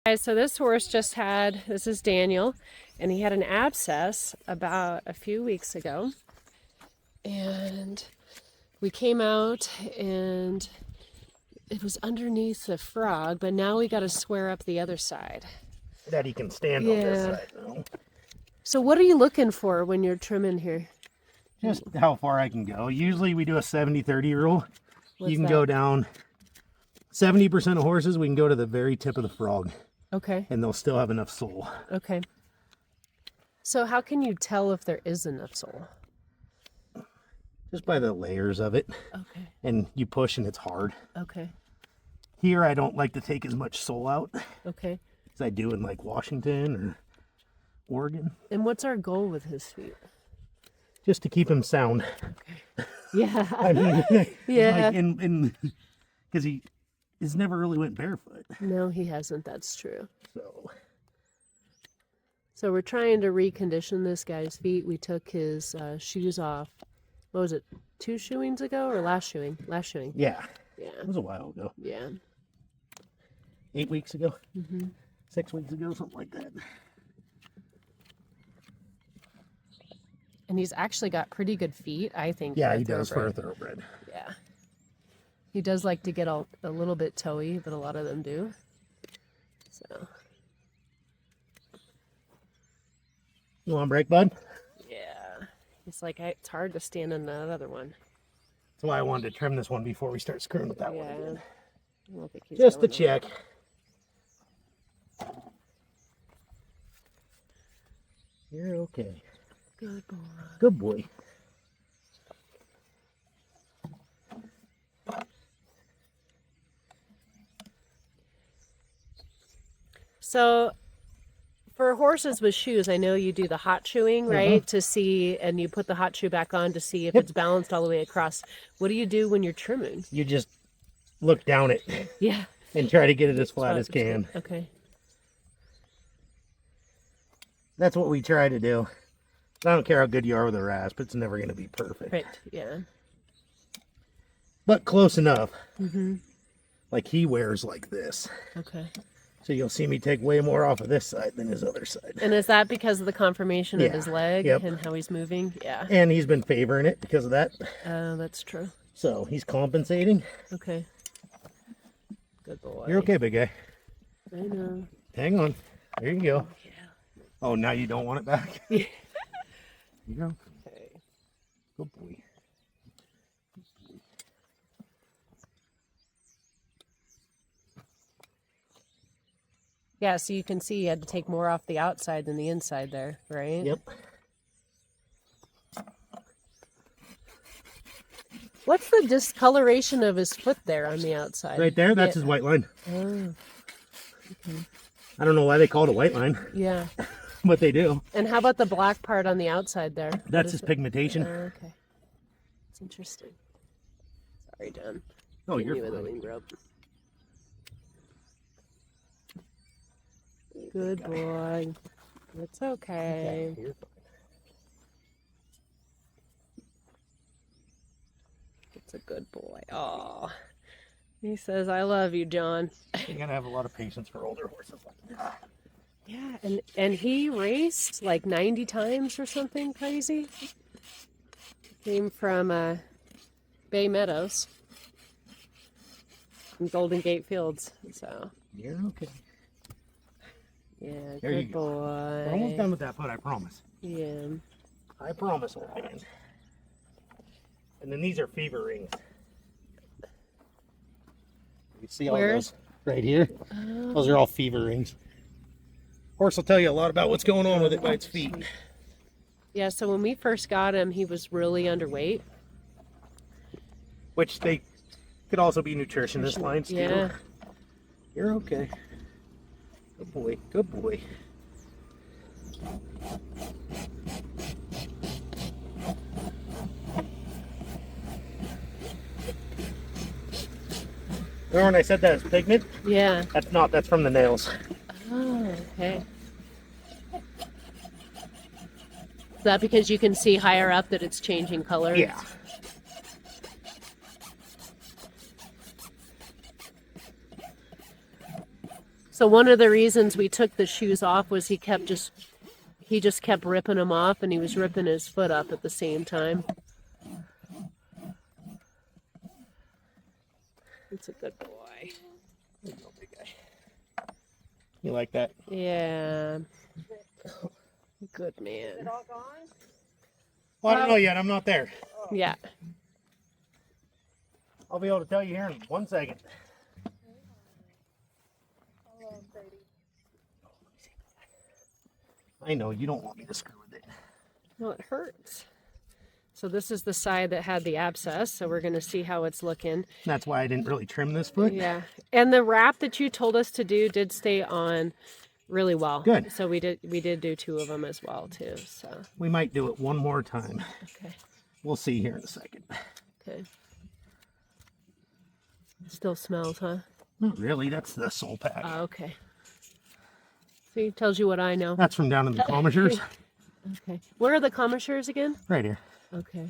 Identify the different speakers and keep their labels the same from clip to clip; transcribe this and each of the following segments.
Speaker 1: Guys, so this horse just had, this is Daniel, and he had an abscess about a few weeks ago. And we came out and it was underneath the frog, but now we got to square up the other side.
Speaker 2: That he can stand on this side now.
Speaker 1: So what are you looking for when you're trimming here?
Speaker 2: Just how far I can go. Usually we do a 70-30 rule. You can
Speaker 1: that?
Speaker 2: go down 70% of horses, we can go to the very tip of the frog.
Speaker 1: Okay.
Speaker 2: And they'll still have enough sole.
Speaker 1: Okay. So how can you tell if there is enough sole?
Speaker 2: Just by the layers of it.
Speaker 1: Okay.
Speaker 2: And you push and it's hard.
Speaker 1: Okay.
Speaker 2: Here I don't like to take as much sole out.
Speaker 1: Okay.
Speaker 2: As I do in like Washington or Oregon.
Speaker 1: And what's our goal with his feet?
Speaker 2: Just to keep him sound.
Speaker 1: Okay. Yeah.
Speaker 2: I mean,
Speaker 1: yeah.
Speaker 2: Like because he's never really went barefoot.
Speaker 1: No, he hasn't. That's true.
Speaker 2: So
Speaker 1: we're trying to recondition this guy's feet. We took his shoes off. What was it? 2 shoeings ago or last shoeing? Last shoeing.
Speaker 2: Yeah.
Speaker 1: Yeah.
Speaker 2: It was a while ago.
Speaker 1: Yeah.
Speaker 2: 8 weeks ago.
Speaker 1: Mm-hmm.
Speaker 2: 6 weeks ago, something like that.
Speaker 1: And he's actually got pretty good feet, I think.
Speaker 2: Yeah, he does for a thoroughbred.
Speaker 1: Yeah. He does like to get a little bit toey, but a lot of them do. So.
Speaker 2: You want a break, bud?
Speaker 1: Yeah. He's like, it's hard to stand in that other one.
Speaker 2: That's why I wanted to trim this one before we start screwing with that one again.
Speaker 1: I don't think he's
Speaker 2: just to check. You're okay.
Speaker 1: Good boy.
Speaker 2: Good boy.
Speaker 1: So, for horses with shoes, I know you do the hot shoeing, right? To see, and you put the hot shoe back on to see if it's balanced all the way across. What do you do when you're trimming?
Speaker 2: You just look down it.
Speaker 1: Yeah.
Speaker 2: And try to get it as flat as can.
Speaker 1: Okay.
Speaker 2: That's what we try to do. I don't care how good you are with a rasp, it's never going to be perfect.
Speaker 1: Right, yeah.
Speaker 2: But close enough.
Speaker 1: Mm-hmm.
Speaker 2: Like he wears like this.
Speaker 1: Okay.
Speaker 2: So you'll see me take way more off of this side than his other side.
Speaker 1: And is that because of the conformation of his leg and how he's moving? Yeah.
Speaker 2: And he's been favoring it because of that.
Speaker 1: Oh, that's true.
Speaker 2: So he's compensating.
Speaker 1: Okay. Good boy.
Speaker 2: You're okay, big guy.
Speaker 1: I know.
Speaker 2: Hang on. There you go.
Speaker 1: Yeah.
Speaker 2: Oh, now you don't want it back?
Speaker 1: Yeah.
Speaker 2: You go.
Speaker 1: Okay.
Speaker 2: Good boy.
Speaker 1: Yeah, so you can see you had to take more off the outside than the inside there, right?
Speaker 2: Yep.
Speaker 1: What's the discoloration of his foot there on the outside?
Speaker 2: Right there, that's his white line.
Speaker 1: Oh. Okay.
Speaker 2: I don't know why they call it a white line,
Speaker 1: Yeah.
Speaker 2: but they do.
Speaker 1: And how about the black part on the outside there?
Speaker 2: That's his pigmentation.
Speaker 1: Oh, okay. It's interesting. Sorry, John.
Speaker 2: Oh,
Speaker 1: Hit
Speaker 2: you're
Speaker 1: me with a
Speaker 2: fine.
Speaker 1: lead rope. Good boy. It's okay.
Speaker 2: You're fine.
Speaker 1: It's a good boy. Oh, he says, "I love you, John."
Speaker 2: You gotta have a lot of patience for older horses like this.
Speaker 1: Yeah, and he raced like 90 times or something crazy. Came from Bay Meadows and Golden Gate Fields. So
Speaker 2: You're okay.
Speaker 1: yeah,
Speaker 2: There you
Speaker 1: good
Speaker 2: go.
Speaker 1: boy.
Speaker 2: We're almost done with that foot, I promise.
Speaker 1: Yeah.
Speaker 2: I promise, old man. And then these are fever rings. You see all those right here? Those are all fever rings. Horse will tell you a lot about what's going on with it by its feet.
Speaker 1: Yeah, so when we first got him, he was really underweight.
Speaker 2: Which they could also be nutritionist lines too.
Speaker 1: Yeah.
Speaker 2: You're okay. Good boy. Good boy. Remember when I said that it's pigment?
Speaker 1: Yeah.
Speaker 2: That's not, that's from the nails.
Speaker 1: Oh, okay. Is that because you can see higher up that it's changing color?
Speaker 2: Yeah.
Speaker 1: So So one of the reasons we took the shoes off was he just kept ripping them off, and he was ripping his foot up at the same time. It's a good boy.
Speaker 2: There you go, big guy. You like that?
Speaker 1: Yeah. Good man.
Speaker 2: Well, I don't know yet. I'm not there.
Speaker 1: Yeah.
Speaker 2: I'll be able to tell you here in 1 second. I know you don't want me to screw with it.
Speaker 1: No, it hurts. So this is the side that had the abscess, so we're going to see how it's looking.
Speaker 2: That's why I didn't really trim this foot.
Speaker 1: Yeah. And the wrap that you told us to do did stay on really well.
Speaker 2: Good.
Speaker 1: So we did do 2 of them as well too. So
Speaker 2: We might do it one more time.
Speaker 1: okay.
Speaker 2: We'll see here in a second.
Speaker 1: Okay. Still smells, huh?
Speaker 2: Not really. That's the sole pack.
Speaker 1: Okay. See, tells you what I know.
Speaker 2: That's from down in the commissures.
Speaker 1: Okay. Where are the commissures again?
Speaker 2: Right here.
Speaker 1: Okay.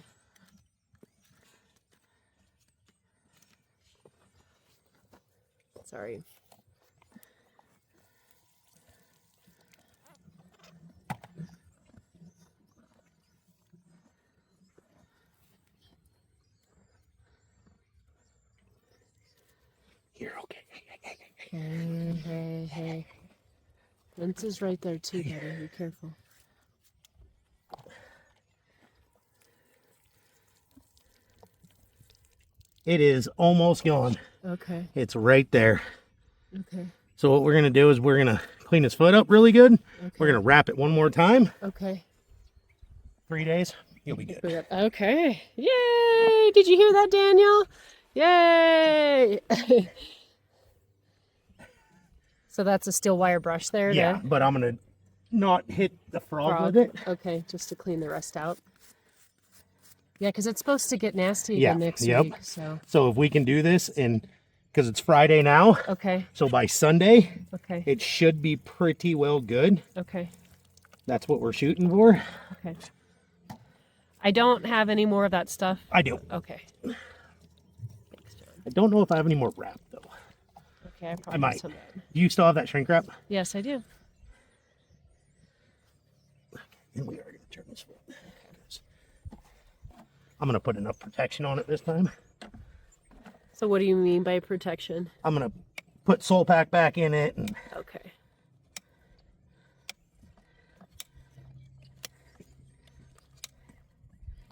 Speaker 1: Sorry.
Speaker 2: Here, okay.
Speaker 1: Hey. Vince is right there too, buddy. Be careful.
Speaker 2: It is almost gone.
Speaker 1: Okay.
Speaker 2: It's right there.
Speaker 1: Okay.
Speaker 2: So what we're going to do is we're going to clean his foot up really good.
Speaker 1: Okay.
Speaker 2: We're going to wrap it one more time.
Speaker 1: Okay.
Speaker 2: 3 days. You'll be good.
Speaker 1: Okay. Yay! Did you hear that, Daniel? Yay! So that's a steel wire brush there.
Speaker 2: Yeah, but I'm going to not hit the frog with it.
Speaker 1: Okay, just to clean the rest out. Yeah, because it's supposed to get nasty
Speaker 2: Yeah,
Speaker 1: again next
Speaker 2: yep.
Speaker 1: week.
Speaker 2: So if we can do this, and because it's Friday now,
Speaker 1: Okay.
Speaker 2: so by Sunday,
Speaker 1: Okay.
Speaker 2: it should be pretty well good.
Speaker 1: Okay.
Speaker 2: That's what we're shooting for.
Speaker 1: Okay. I don't have any more of that stuff.
Speaker 2: I do.
Speaker 1: Okay. Thanks, John.
Speaker 2: I don't know if I have any more wrap, though.
Speaker 1: Okay, I probably
Speaker 2: I might.
Speaker 1: some of that.
Speaker 2: Do you still have that shrink wrap?
Speaker 1: Yes, I do.
Speaker 2: And we are going to turn this foot. I'm going to put enough protection on it this time.
Speaker 1: So what do you mean by protection?
Speaker 2: I'm going to put sole pack back in it. And
Speaker 1: Okay.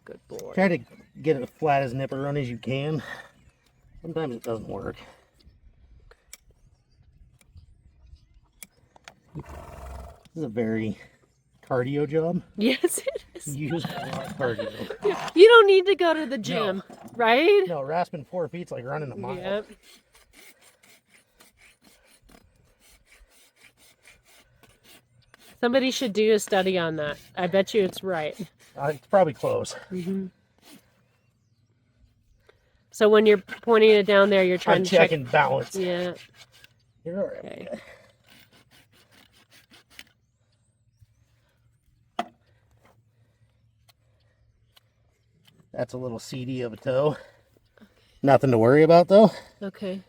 Speaker 1: Good boy.
Speaker 2: try to get it as flat as nipper run as you can. Sometimes it doesn't work. This is a very cardio job.
Speaker 1: Yes, it is.
Speaker 2: You use a lot of cardio.
Speaker 1: You don't need to go to the gym, right?
Speaker 2: No, rasping 4 feet's like running a mile.
Speaker 1: Yep. Somebody should do a study on that. I bet you it's right.
Speaker 2: It's probably close.
Speaker 1: So when you're pointing it down there, you're trying
Speaker 2: I'm
Speaker 1: to check.
Speaker 2: checking balance.
Speaker 1: Yeah.
Speaker 2: You're all right.
Speaker 1: Okay.
Speaker 2: That's a little seedy of a toe. Nothing to worry about though.
Speaker 1: Okay.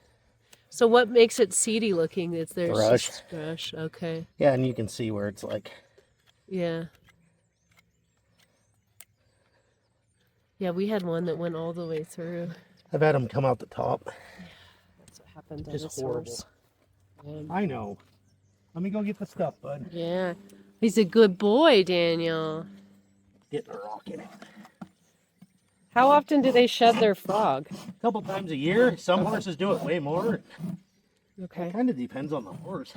Speaker 1: So what makes it seedy looking? Is there
Speaker 2: Brush.
Speaker 1: Brush. Okay.
Speaker 2: Yeah, and you can see where it's like.
Speaker 1: Yeah. Yeah, we had one that went all the way through.
Speaker 2: I've had them come out the top.
Speaker 1: That's what happened to
Speaker 2: Just
Speaker 1: this
Speaker 2: horrible.
Speaker 1: horse.
Speaker 2: I know. Let me go get the stuff, bud.
Speaker 1: Yeah. He's a good boy, Daniel.
Speaker 2: Getting a rock in it.
Speaker 1: How often do they shed their frog?
Speaker 2: A couple times a year. Some horses do it way more.
Speaker 1: Okay.
Speaker 2: Kind of depends on the horse.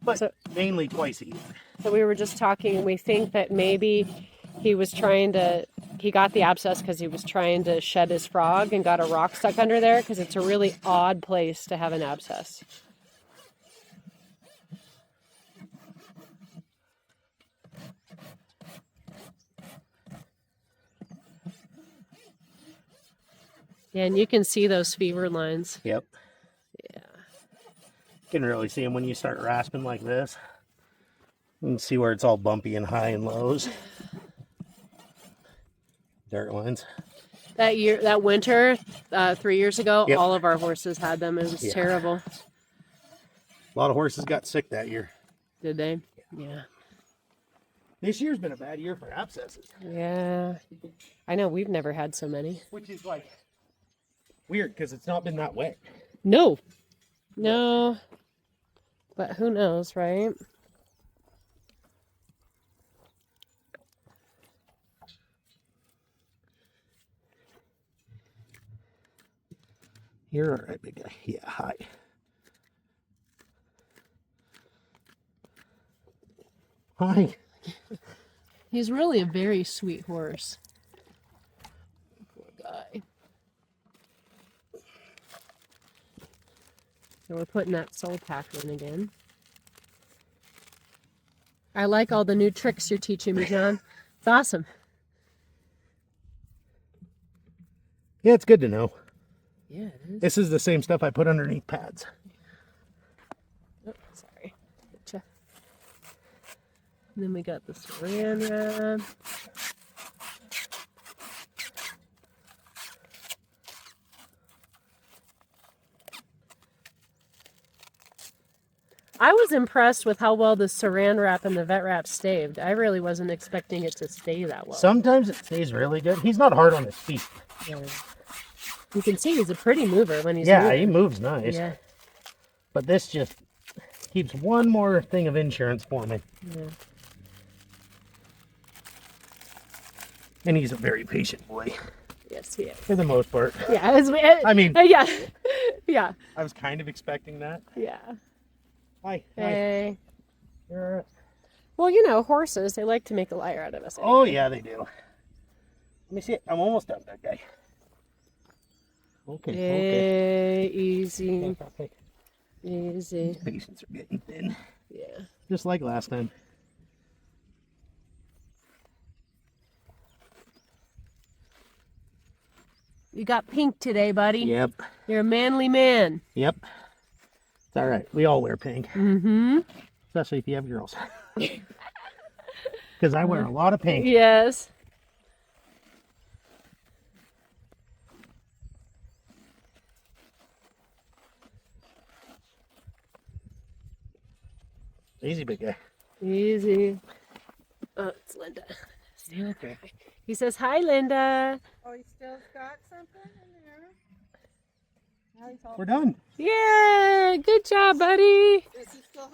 Speaker 2: But
Speaker 1: So-
Speaker 2: mainly twice a year.
Speaker 1: So we were just talking, and we think that maybe he got the abscess because he was trying to shed his frog and got a rock stuck under there, because it's a really odd place to have an abscess. Yeah, and you can see those fever lines.
Speaker 2: Yep.
Speaker 1: Yeah.
Speaker 2: You can really see them when you start rasping like this. You can see where it's all bumpy and high and lows. Dirt lines.
Speaker 1: That winter, 3 years ago,
Speaker 2: Yep.
Speaker 1: all of our horses had them. It was
Speaker 2: Yeah.
Speaker 1: terrible.
Speaker 2: A lot of horses got sick that year.
Speaker 1: Did they? Yeah.
Speaker 2: This year's been a bad year for abscesses.
Speaker 1: Yeah. I know, we've never had so many.
Speaker 2: Which is like weird because it's not been that wet.
Speaker 1: No. No. But who knows, right?
Speaker 2: You're all right, big guy. Yeah, hi. Hi.
Speaker 1: He's really a very sweet horse. Poor guy. So we're putting that soul pack in again. I like all the new tricks you're teaching me, John. It's awesome.
Speaker 2: Yeah, it's good to know.
Speaker 1: Yeah, it is.
Speaker 2: This is the same stuff I put underneath pads.
Speaker 1: Oh, sorry. Gotcha. And then we got the saran wrap. I was impressed with how well the saran wrap and the vet wrap staved. I really wasn't expecting it to stay that well.
Speaker 2: Sometimes it stays really good. He's not hard on his feet.
Speaker 1: Yeah. You can see he's a pretty mover when he's
Speaker 2: Yeah,
Speaker 1: moving.
Speaker 2: he moves nice.
Speaker 1: Yeah.
Speaker 2: But this just keeps one more thing of insurance for me.
Speaker 1: Yeah.
Speaker 2: And he's a very patient boy.
Speaker 1: Yes, he is.
Speaker 2: For the most part.
Speaker 1: Yeah.
Speaker 2: I mean,
Speaker 1: yeah. Yeah.
Speaker 2: I was kind of expecting that.
Speaker 1: Yeah.
Speaker 2: Hi.
Speaker 1: Hey.
Speaker 2: Hi. You're all right.
Speaker 1: Well, you know, horses, they like to make a liar out of us.
Speaker 2: Oh, yeah, they do. Let me see it. I'm almost done, that guy. Okay,
Speaker 1: Hey, easy.
Speaker 2: okay.
Speaker 1: Easy.
Speaker 2: Patients are getting thin.
Speaker 1: Yeah.
Speaker 2: Just like last time.
Speaker 1: You got pink today, buddy.
Speaker 2: Yep.
Speaker 1: You're a manly man.
Speaker 2: Yep. It's all right. We all wear pink.
Speaker 1: Mm-hmm.
Speaker 2: Especially if you have girls. Because I wear a lot of pink.
Speaker 1: Yes.
Speaker 2: Easy, big guy.
Speaker 1: Easy. Oh, it's Linda.
Speaker 2: Okay.
Speaker 1: He says, hi, Linda.
Speaker 3: Oh, you still got something in there? Now he's all
Speaker 2: We're done.
Speaker 1: Yay! Good job, buddy.
Speaker 3: Does he still have